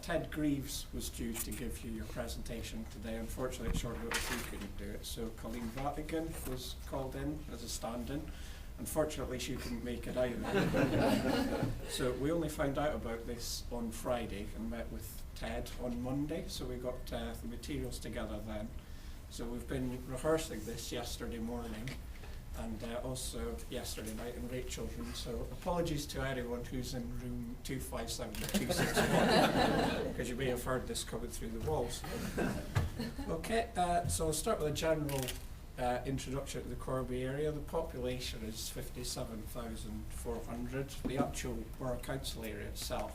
Ted Greaves was due to give you your presentation today. Unfortunately, at short notice he couldn't do it, so Colleen Vatican was called in as a stand-in. Unfortunately, she couldn't make it either. So we only found out about this on Friday and met with Ted on Monday, so we got the materials together then. So we've been rehearsing this yesterday morning and also yesterday night in Rachel's room, so apologies to anyone who's in room 257 or 261 because you may have heard this coming through the walls. Okay, so I'll start with a general introduction to the Corby area. The population is 57,400. The actual Borough Council area itself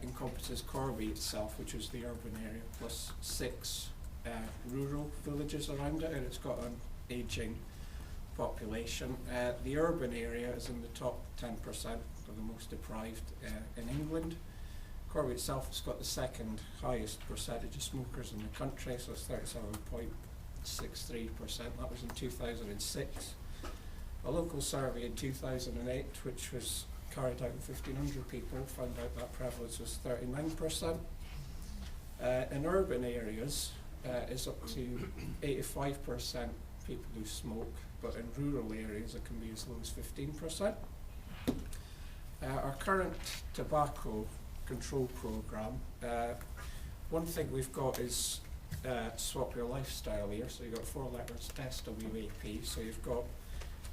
encompasses Corby itself, which is the urban area, plus 6 rural villages around it, and it's got an ageing population. The urban area is in the top 10% of the most deprived in England. Corby itself has got the second highest percentage of smokers in the country, so it's 37.63%. That was in 2006. A local survey in 2008, which was carried out with 1,500 people, found out that prevalence was 39%. In urban areas, it's up to 85% people who smoke, but in rural areas it can be as low as 15%. Our current tobacco control programme, one thing we've got is swap your lifestyle here. So you've got 4 letters, SWAP. So you've got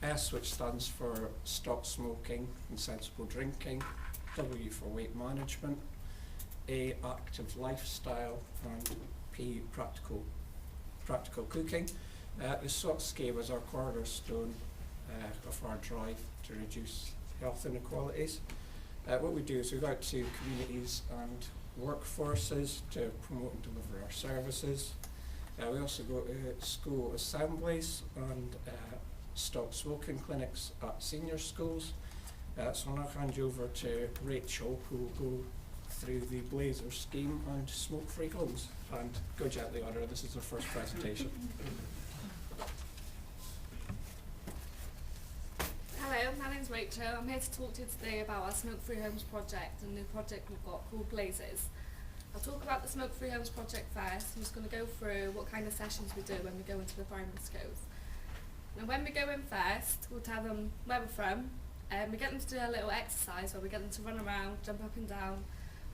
S, which stands for stop smoking and sensible drinking, W for weight management, A, active lifestyle, and P, practical cooking. The SWAP scheme is our cornerstone of our drive to reduce health inequalities. What we do is we go out to communities and workforces to promote and deliver our services. We also go to school assemblies and stop smoking clinics at senior schools. So I'll now hand you over to Rachel, who will go through the Blazer scheme and smoke-free homes. And go gently on her, this is her first presentation. Hello, my name's Rachel. I'm here to talk to you today about our Smoke-Free Homes project and the new project we've got called Blazers. I'll talk about the Smoke-Free Homes project first. I'm just going to go through what kind of sessions we do when we go into the primary schools. Now when we go in first, we'll tell them where we're from, and we get them to do a little exercise where we get them to run around, jump up and down,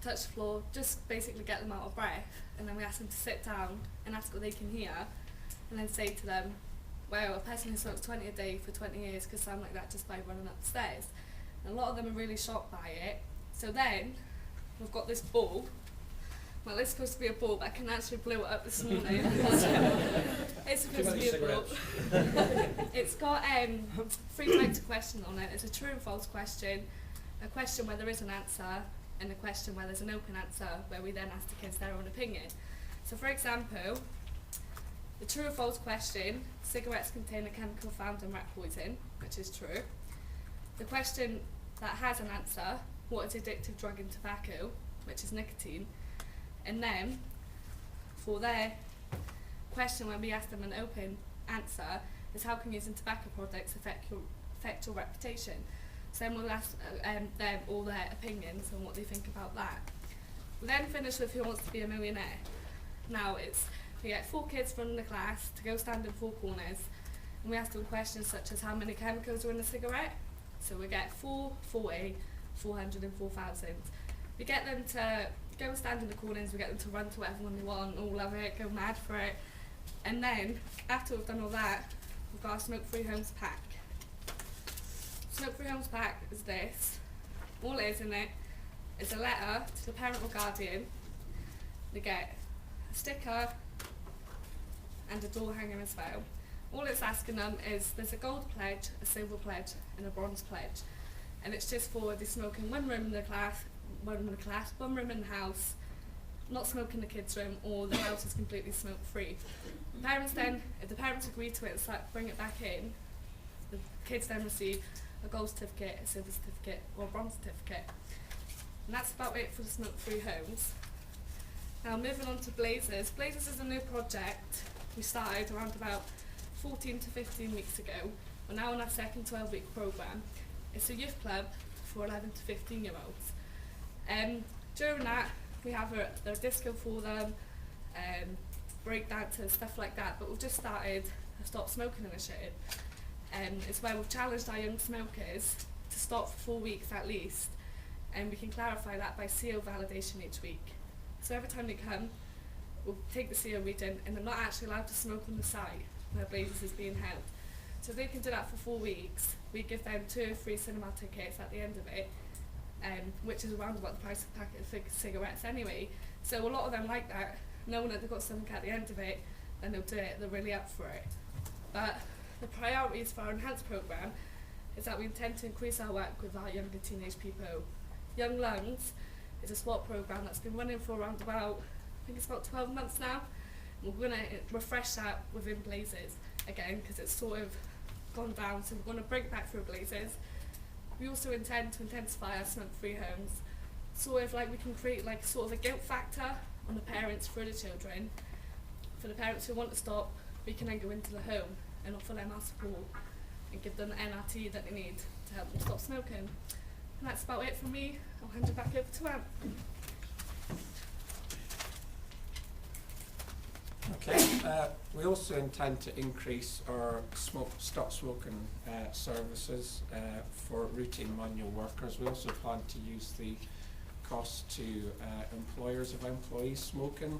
touch the floor, just basically get them out of breath, and then we ask them to sit down and ask what they can hear, and then say to them, well, a person who smokes 20 a day for 20 years could sound like that just by running up the stairs. And a lot of them are really shocked by it. So then, we've got this bulb. Well, it's supposed to be a bulb. I can actually blew it up this morning. It's supposed to be a bulb. It's got 3 types of questions on it. It's a true and false question, a question where there is an answer, and a question where there's an open answer, where we then ask the kids their own opinion. So for example, the true or false question, cigarettes contain a chemical found in rat poison, which is true. The question that has an answer, what is the addictive drug in tobacco, which is nicotine. And then, for their question when we ask them an open answer, is how can using tobacco products affect your reputation. So then we'll ask them all their opinions and what they think about that. We then finish with Who Wants to Be a Millionaire. Now we get 4 kids from the class to go stand in 4 corners, and we ask them questions such as how many chemicals are in a cigarette. So we get 4, 40, 400 and 4,000. We get them to go and stand in the corners, we get them to run to whatever one they want, all love it, go mad for it. And then, after we've done all that, we've got our Smoke-Free Homes pack. Smoke-Free Homes pack is this. All it is in it is a letter to the parent or guardian. They get a sticker and a door hanger as well. All it's asking them is there's a gold pledge, a silver pledge and a bronze pledge, and it's just for the smoking one room in the house, not smoking in the kids' room, or the house is completely smoke free. The parents then, if the parents agree to it, it's like bring it back in, the kids then receive a gold certificate, a silver certificate or a bronze certificate. And that's about it for the smoke-free homes. Now moving on to Blazers. Blazers is a new project we started around about 14 to 15 weeks ago. We're now on our second 12-week programme. It's a youth club for 11 to 15 year olds. During that, we have a disco for them, break dances, stuff like that. But we've just started a Stop Smoking initiative. It's where we've challenged our young smokers to stop for 4 weeks at least, and we can clarify that by CO validation each week. So every time they come, we'll take the CO reading, and they're not actually allowed to smoke on the site where Blazes is being held. So they can do that for 4 weeks. We give them 2 free cinema tickets at the end of it, which is around about the price of a packet of cigarettes anyway. So a lot of them like that, knowing that they've got something at the end of it, then they'll do it, they're really up for it. But the priorities for our enhanced programme is that we intend to increase our work with our younger teenage people. Young Lungs is a SWAT programme that's been running for around about, I think it's about 12 months now. And we're going to refresh that within Blazes again, because it's sort of gone down, so we're going to bring it back through Blazes. We also intend to intensify our smoke-free homes, sort of like we can create like sort of a guilt factor on the parents through the children. For the parents who want to stop, we can then go into the home and offer them our support and give them the NRT that they need to help them stop smoking. And that's about it from me. I'll hand it back over to Anne. Okay, we also intend to increase our stop smoking services for routine manual workers. We also plan to use the cost to employers of employees smoking.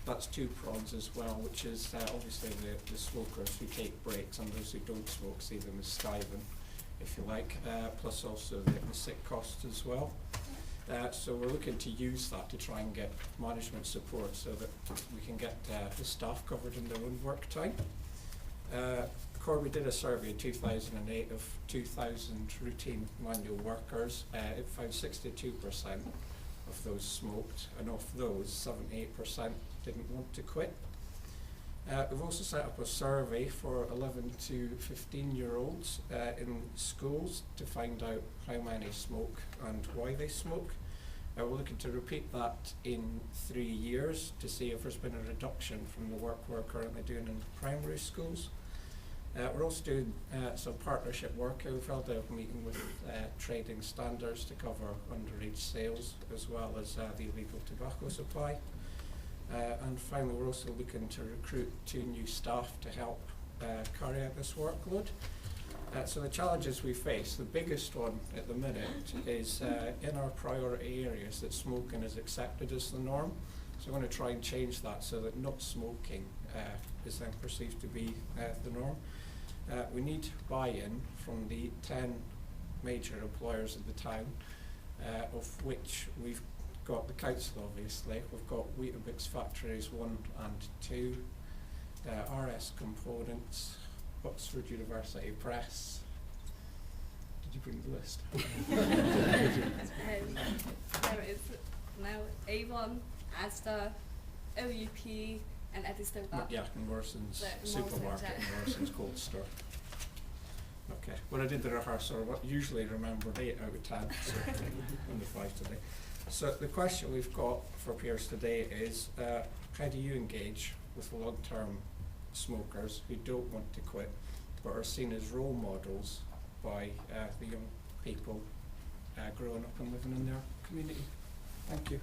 That's 2 prongs as well, which is obviously the smokers who take breaks and those who don't smoke, see them as stipend, if you like, plus also the sick cost as well. So we're looking to use that to try and get management support so that we can get the staff covered in their own work time. Corby did a survey in 2008 of 2,000 routine manual workers. It found 62% of those smoked, and of those, 78% didn't want to quit. We've also set up a survey for 11 to 15-year-olds in schools to find out how many smoke and why they smoke. We're looking to repeat that in 3 years to see if there's been a reduction from the work we're currently doing in primary schools. We're also doing some partnership work. We've held a meeting with trading standards to cover underage sales as well as the illegal tobacco supply. And finally, we're also looking to recruit 2 new staff to help carry out this workload. So the challenges we face, the biggest one at the minute is in our priority areas that smoking is accepted as the norm. So we're going to try and change that so that not smoking is then perceived to be the norm. We need buy-in from the 10 major employers of the town, of which we've got the council obviously, we've got Weetabix Factories 1 and 2, RS Components, Oxford University Press. Did you bring the list? There is now Avon, Asda, OUP and Eddystone. Yeah, and Morrison's Supermarket and Morrison's Cold Store. Okay, when I did the rehearsal, I usually remembered 8 out of 10, so only 5 today. So the question we've got for peers today is, how do you engage with long-term smokers who don't want to quit but are seen as role models by the young people growing up and living in their community? Thank you.